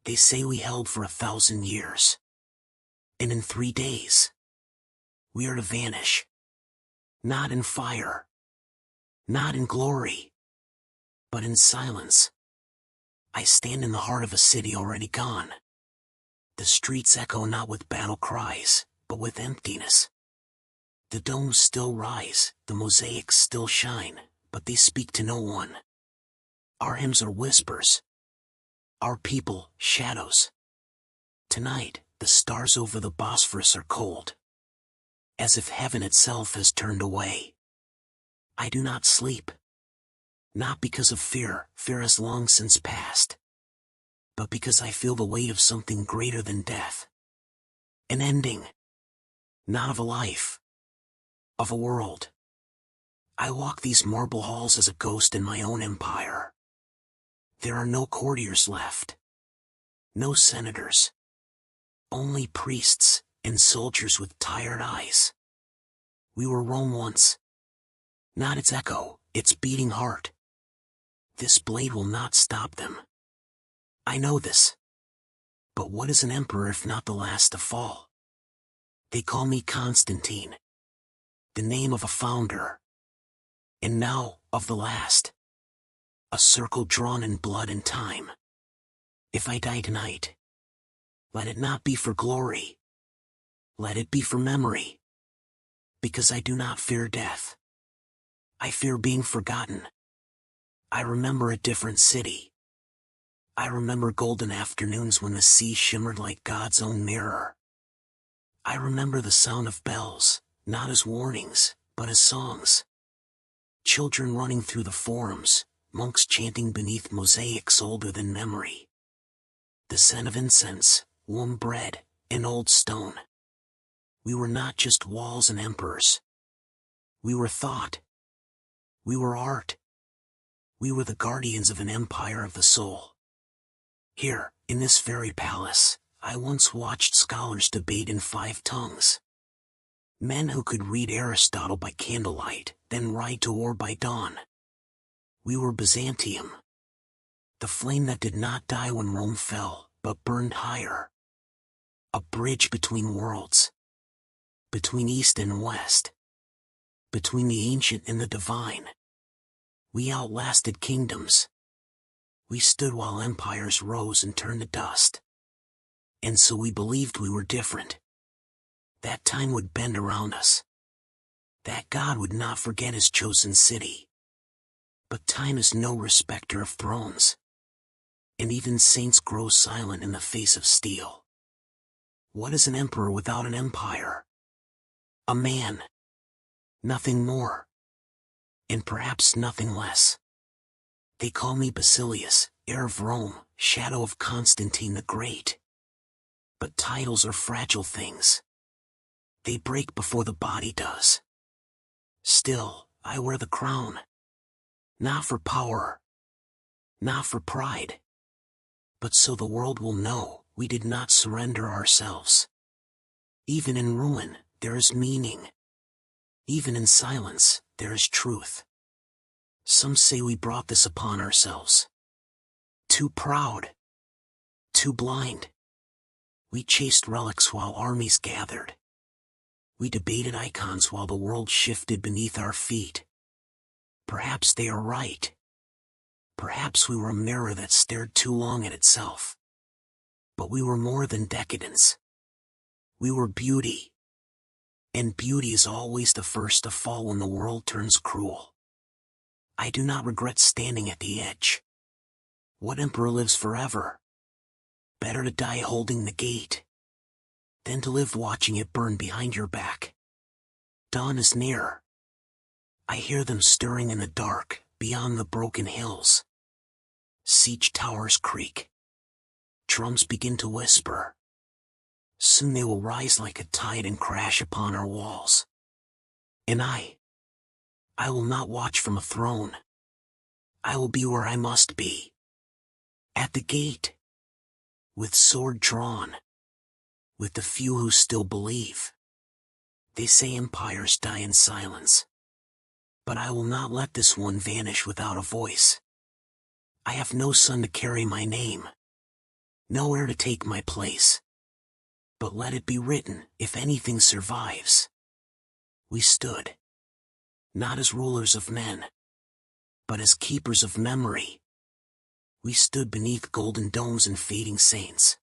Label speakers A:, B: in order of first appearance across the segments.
A: They say we held for 1,000 years. And in 3 days, we are to vanish. Not in fire, not in glory, but in silence. I stand in the heart of a city already gone. The streets echo not with battle cries, but with emptiness. The domes still rise, the mosaics still shine, but they speak to no one. Our hymns are whispers. Our people, shadows. Tonight, the stars over the Bosphorus are cold, as if heaven itself has turned away. I do not sleep. Not because of fear has long since passed, but because I feel the weight of something greater than death. An ending. Not of a life. Of a world. I walk these marble halls as a ghost in my own empire. There are no courtiers left. No senators. Only priests and soldiers with tired eyes. We were Rome once. Not its echo, its beating heart. This blade will not stop them. I know this. But what is an emperor if not the last to fall? They call me Constantine. The name of a founder. And now, of the last. A circle drawn in blood and time. If I die tonight, let it not be for glory. Let it be for memory. Because I do not fear death. I fear being forgotten. I remember a different city. I remember golden afternoons when the sea shimmered like God's own mirror. I remember the sound of bells, not as warnings, but as songs. Children running through the forums, monks chanting beneath mosaics older than memory. The scent of incense, warm bread, and old stone. We were not just walls and emperors. We were thought. We were art. We were the guardians of an empire of the soul. Here, in this very palace, I once watched scholars debate in 5 tongues. Men who could read Aristotle by candlelight, then ride to war by dawn. We were Byzantium. The flame that did not die when Rome fell, but burned higher. A bridge between worlds. Between East and West. Between the ancient and the divine. We outlasted kingdoms. We stood while empires rose and turned to dust. And so we believed we were different. That time would bend around us. That God would not forget his chosen city. But time is no respecter of thrones. And even saints grow silent in the face of steel. What is an emperor without an empire? A man. Nothing more. And perhaps nothing less. They call me Basilius, heir of Rome, shadow of Constantine the Great. But titles are fragile things. They break before the body does. Still, I wear the crown. Not for power. Not for pride. But so the world will know we did not surrender ourselves. Even in ruin, there is meaning. Even in silence, there is truth. Some say we brought this upon ourselves. Too proud. Too blind. We chased relics while armies gathered. We debated icons while the world shifted beneath our feet. Perhaps they are right. Perhaps we were a mirror that stared too long at itself. But we were more than decadence. We were beauty. And beauty is always the first to fall when the world turns cruel. I do not regret standing at the edge. What emperor lives forever? Better to die holding the gate than to live watching it burn behind your back. Dawn is near. I hear them stirring in the dark, beyond the broken hills. Siege towers creak. Drums begin to whisper. Soon they will rise like a tide and crash upon our walls. And I will not watch from a throne. I will be where I must be. At the gate. With sword drawn. With the few who still believe. They say empires die in silence. But I will not let this one vanish without a voice. I have no son to carry my name. nowhere to take my place. But let it be written, if anything survives. We stood, not as rulers of men, but as keepers of memory. We stood beneath golden domes and fading saints.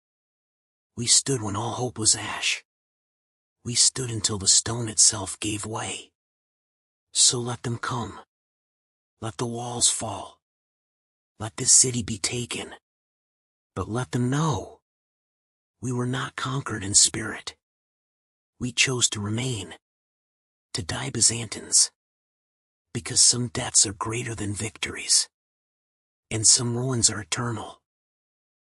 A: We stood when all hope was ash. We stood until the stone itself gave way. So let them come. Let the walls fall. Let this city be taken. But let them know, we were not conquered in spirit. We chose to remain, to die Byzantines. Because some deaths are greater than victories, and some ruins are eternal.